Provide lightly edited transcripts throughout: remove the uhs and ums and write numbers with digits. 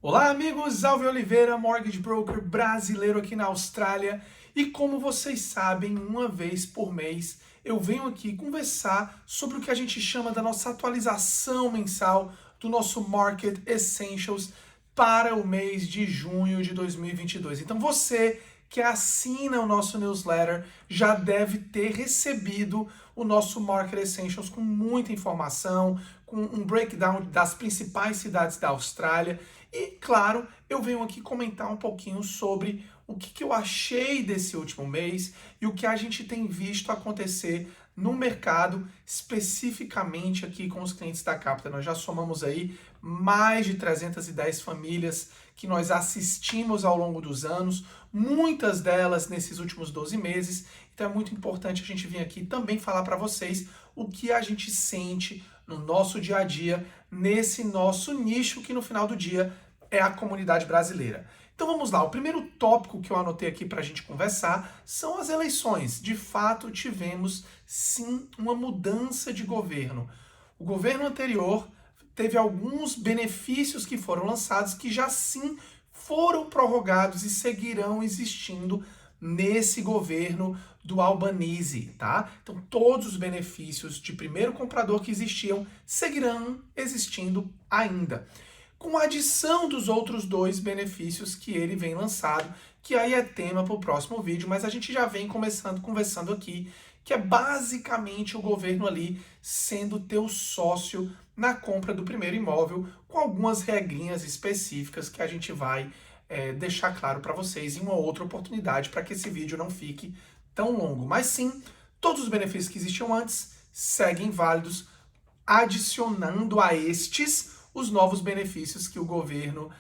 Olá, amigos! Alvin Oliveira, Mortgage Broker brasileiro aqui na Austrália. E como vocês sabem, uma vez por mês eu venho aqui conversar sobre o que a gente chama da nossa atualização mensal do nosso Market Essentials para o mês de junho de 2022. Então você que assina o nosso newsletter já deve ter recebido o nosso Market Essentials com muita informação, com um breakdown das principais cidades da Austrália. E, claro, eu venho aqui comentar um pouquinho sobre o que eu achei desse último mês e o que a gente tem visto acontecer no mercado, especificamente aqui com os clientes da Capita. Nós já somamos aí mais de 310 famílias que nós assistimos ao longo dos anos, muitas delas nesses últimos 12 meses. Então é muito importante a gente vir aqui também falar para vocês o que a gente sente no nosso dia a dia, nesse nosso nicho que no final do dia é a comunidade brasileira. Então vamos lá, o primeiro tópico que eu anotei aqui para a gente conversar são as eleições. De fato, tivemos sim uma mudança de governo. O governo anterior teve alguns benefícios que foram lançados que já sim foram prorrogados e seguirão existindo nesse governo do Albanese, tá? Então todos os benefícios de primeiro comprador que existiam seguirão existindo ainda, com a adição dos outros dois benefícios que ele vem lançado, que aí é tema para o próximo vídeo, mas a gente já vem conversando aqui, que é basicamente o governo ali sendo teu sócio na compra do primeiro imóvel, com algumas regrinhas específicas que a gente vai deixar claro para vocês em uma outra oportunidade, para que esse vídeo não fique tão longo. Mas sim, todos os benefícios que existiam antes seguem válidos, adicionando a estes os novos benefícios que o governo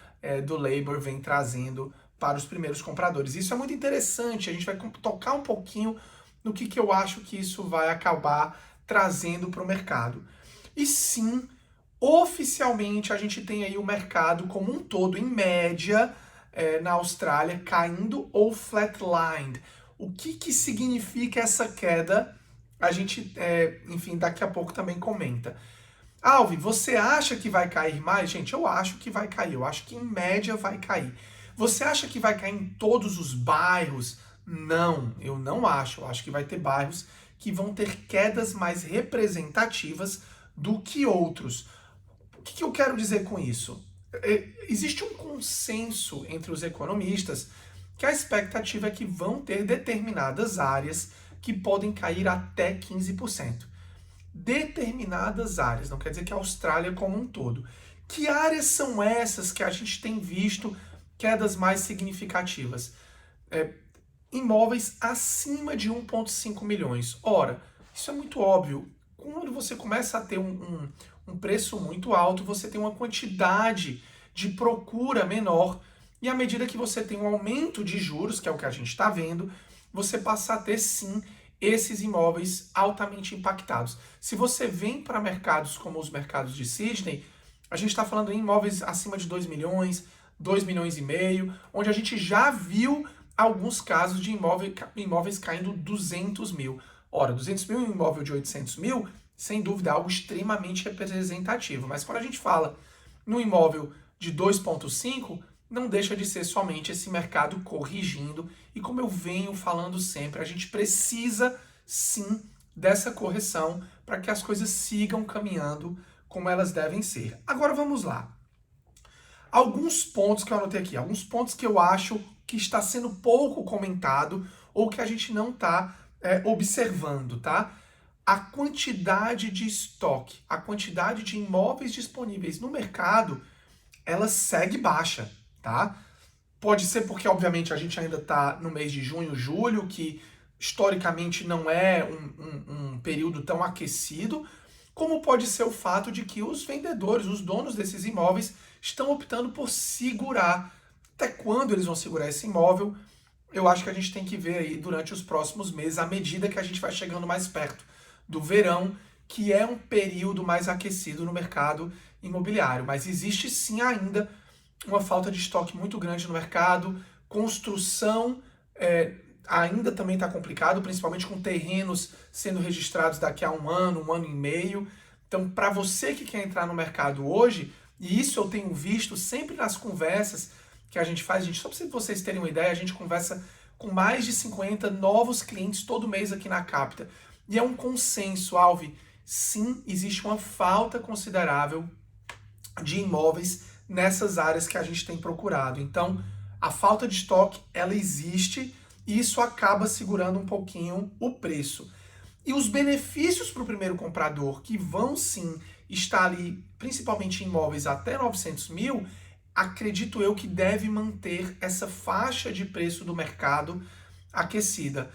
do Labour vem trazendo para os primeiros compradores. Isso é muito interessante, a gente vai tocar um pouquinho no que eu acho que isso vai acabar trazendo para o mercado. E sim, oficialmente a gente tem aí o mercado como um todo, em média, na Austrália, caindo ou flatlined. O que significa essa queda? A gente, enfim, daqui a pouco também comenta. Alvin, você acha que vai cair mais? Gente, eu acho que vai cair. Eu acho que em média vai cair. Você acha que vai cair em todos os bairros? Não, eu não acho. Eu acho que vai ter bairros que vão ter quedas mais representativas do que outros. O que eu quero dizer com isso? Existe um consenso entre os economistas que a expectativa é que vão ter determinadas áreas que podem cair até 15%. Determinadas áreas, não quer dizer que a Austrália como um todo. Que áreas são essas que a gente tem visto quedas mais significativas? Imóveis acima de 1,5 milhões. Ora, isso é muito óbvio. Quando você começa a ter um preço muito alto, você tem uma quantidade de procura menor, e à medida que você tem um aumento de juros, que é o que a gente está vendo, você passa a ter sim esses imóveis altamente impactados. Se você vem para mercados como os mercados de Sydney, a gente está falando em imóveis acima de 2 milhões, 2 milhões e meio, onde a gente já viu alguns casos de imóveis caindo 200 mil. Ora, 200 mil em um imóvel de 800 mil, sem dúvida, é algo extremamente representativo. Mas quando a gente fala no imóvel de 2,5, não deixa de ser somente esse mercado corrigindo. E como eu venho falando sempre, a gente precisa sim dessa correção para que as coisas sigam caminhando como elas devem ser. Agora vamos lá. Alguns pontos que eu anotei aqui, alguns pontos que eu acho que está sendo pouco comentado ou que a gente não está observando, tá? A quantidade de estoque, a quantidade de imóveis disponíveis no mercado, ela segue baixa, tá? Pode ser porque, obviamente, a gente ainda está no mês de junho, julho, que historicamente não é um período tão aquecido, como pode ser o fato de que os vendedores, os donos desses imóveis, estão optando por segurar. Até quando eles vão segurar esse imóvel? Eu acho que a gente tem que ver aí durante os próximos meses, à medida que a gente vai chegando mais perto do verão, que é um período mais aquecido no mercado imobiliário. Mas existe sim ainda uma falta de estoque muito grande no mercado, construção ainda também está complicado, principalmente com terrenos sendo registrados daqui a um ano e meio. Então, para você que quer entrar no mercado hoje, E isso eu tenho visto sempre nas conversas que a gente faz. Só para vocês terem uma ideia, a gente conversa com mais de 50 novos clientes todo mês aqui na Capita. E é um consenso, Alvi, sim, existe uma falta considerável de imóveis nessas áreas que a gente tem procurado. Então, a falta de estoque, ela existe e isso acaba segurando um pouquinho o preço. E os benefícios para o primeiro comprador, que vão sim estar ali, principalmente em imóveis até 900 mil, acredito eu que deve manter essa faixa de preço do mercado aquecida.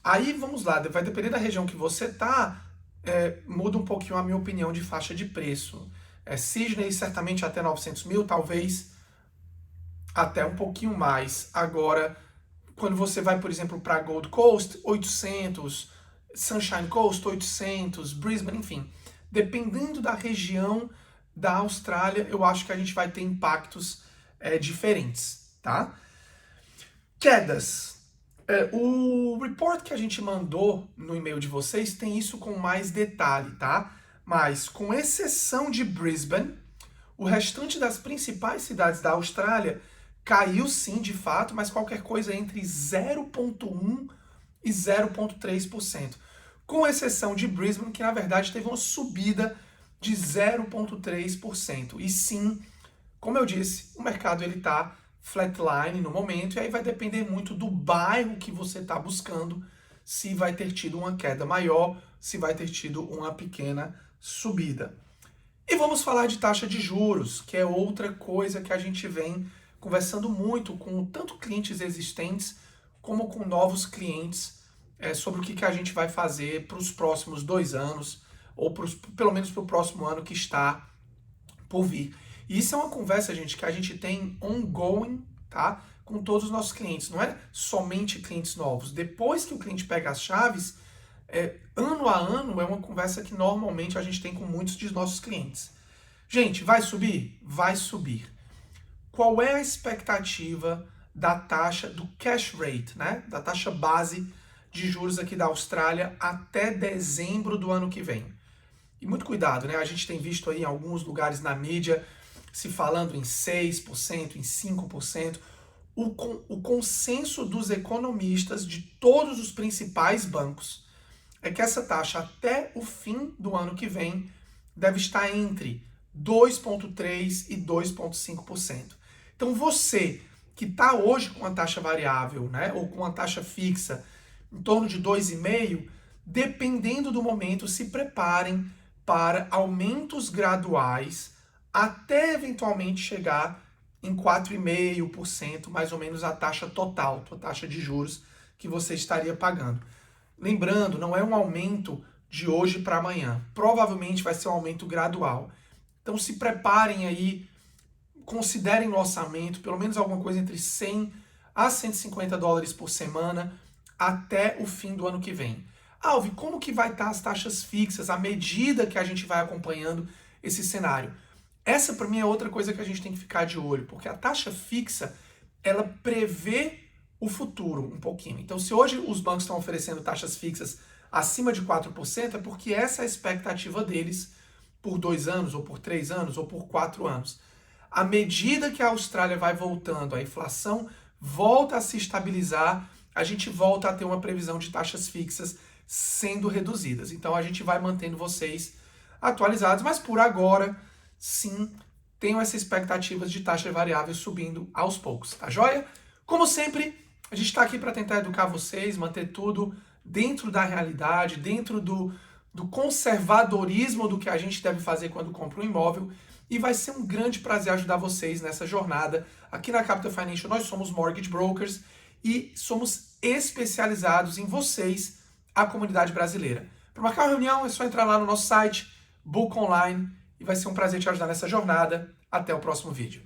Aí vamos lá, vai depender da região que você está, muda um pouquinho a minha opinião de faixa de preço. Sydney certamente até 900 mil, talvez até um pouquinho mais. Agora, quando você vai, por exemplo, para Gold Coast, 800, Sunshine Coast, 800, Brisbane, enfim. Dependendo da região da Austrália, eu acho que a gente vai ter impactos diferentes, tá? Quedas. O report que a gente mandou no e-mail de vocês tem isso com mais detalhe, tá? Mas, com exceção de Brisbane, o restante das principais cidades da Austrália caiu sim, de fato, mas qualquer coisa entre 0,1% e 0,3%. Com exceção de Brisbane, que na verdade teve uma subida de 0,3%. E sim, como eu disse, o mercado ele está flatline no momento, e aí vai depender muito do bairro que você está buscando, se vai ter tido uma queda maior, se vai ter tido uma pequena subida. E vamos falar de taxa de juros, que é outra coisa que a gente vem conversando muito com tanto clientes existentes como com novos clientes sobre o que a gente vai fazer para os próximos 2 anos, ou pelo menos para o próximo ano que está por vir. E isso é uma conversa, gente, que a gente tem ongoing, tá? Com todos os nossos clientes. Não é somente clientes novos. Depois que o cliente pega as chaves, ano a ano é uma conversa que normalmente a gente tem com muitos de nossos clientes. Gente, vai subir? Vai subir. Qual é a expectativa da taxa do cash rate, né? Da taxa base de juros aqui da Austrália até dezembro do ano que vem? E muito cuidado, né? A gente tem visto aí em alguns lugares na mídia se falando em 6%, em 5%. O consenso dos economistas de todos os principais bancos é que essa taxa até o fim do ano que vem deve estar entre 2,3% e 2,5%. Então você que está hoje com a taxa variável, né, ou com a taxa fixa em torno de 2,5%, dependendo do momento, se preparem para aumentos graduais até eventualmente chegar em 4,5%, mais ou menos a taxa total, a taxa de juros que você estaria pagando. Lembrando, não é um aumento de hoje para amanhã. Provavelmente vai ser um aumento gradual. Então se preparem aí, considerem no orçamento pelo menos alguma coisa entre 100 a 150 dólares por semana até o fim do ano que vem. Alvi, como que vai estar as taxas fixas à medida que a gente vai acompanhando esse cenário? Essa, para mim, é outra coisa que a gente tem que ficar de olho, porque a taxa fixa, ela prevê o futuro um pouquinho. Então, se hoje os bancos estão oferecendo taxas fixas acima de 4%, é porque essa é a expectativa deles por 2 anos, ou por 3 anos, ou por 4 anos. À medida que a Austrália vai voltando, a inflação volta a se estabilizar, a gente volta a ter uma previsão de taxas fixas sendo reduzidas. Então, a gente vai mantendo vocês atualizados, mas por agora, sim, tenho essa expectativa de taxa variável subindo aos poucos, tá joia? Como sempre, a gente está aqui para tentar educar vocês, manter tudo dentro da realidade, dentro do conservadorismo do que a gente deve fazer quando compra um imóvel, e vai ser um grande prazer ajudar vocês nessa jornada. Aqui na Capita Financial nós somos mortgage brokers e somos especializados em vocês, a comunidade brasileira. Para marcar uma reunião é só entrar lá no nosso site, Book Online, e vai ser um prazer te ajudar nessa jornada. Até o próximo vídeo.